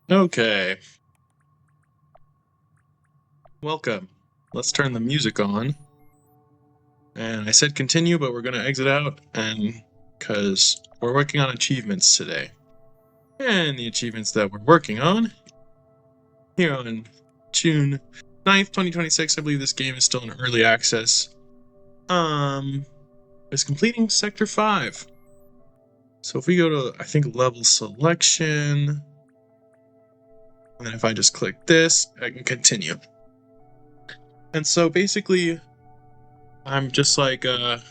Okay. Welcome. Let's turn the music on. And I said continue, but we're going to exit out and because we're working on achievements today. And the achievements that we're working on here on June 9th, 2026, I believe this game is still in early access. Is completing Sector 5. So if we go to, I think, level selection, and then if I just click this, I can continue. And so basically, I'm just like, I'm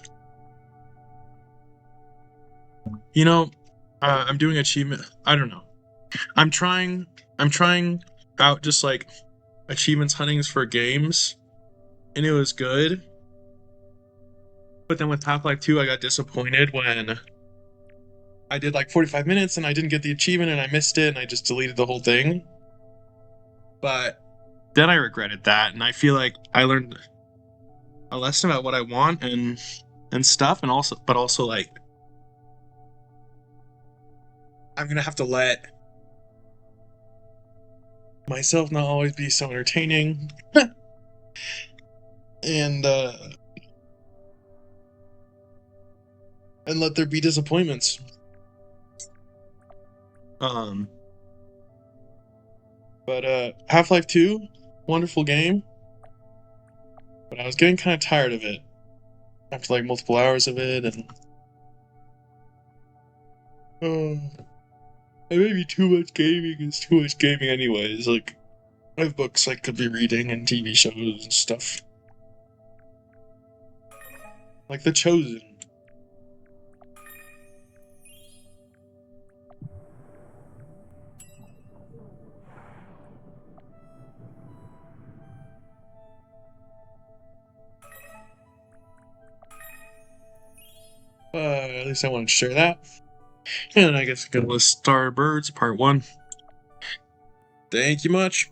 doing achievement. I don't know. I'm trying out just like achievements huntings for games, and it was good. But then with Half-Life 2, I got disappointed when I did like 45 minutes and I didn't get the achievement and I missed it and I just deleted the whole thing. But then I regretted that, and I feel like I learned a lesson about what I want and stuff, and also like I'm gonna have to let myself not always be so entertaining and let there be disappointments. Um, but Half-Life 2, wonderful game, but I was getting kind of tired of it after like multiple hours of it, and maybe too much gaming is too much gaming anyways. Like, I have books I could be reading and TV shows and stuff. Like The Chosen. At least I want to share that. And I guess I'm gonna list Starbirds Part 1. Thank you much.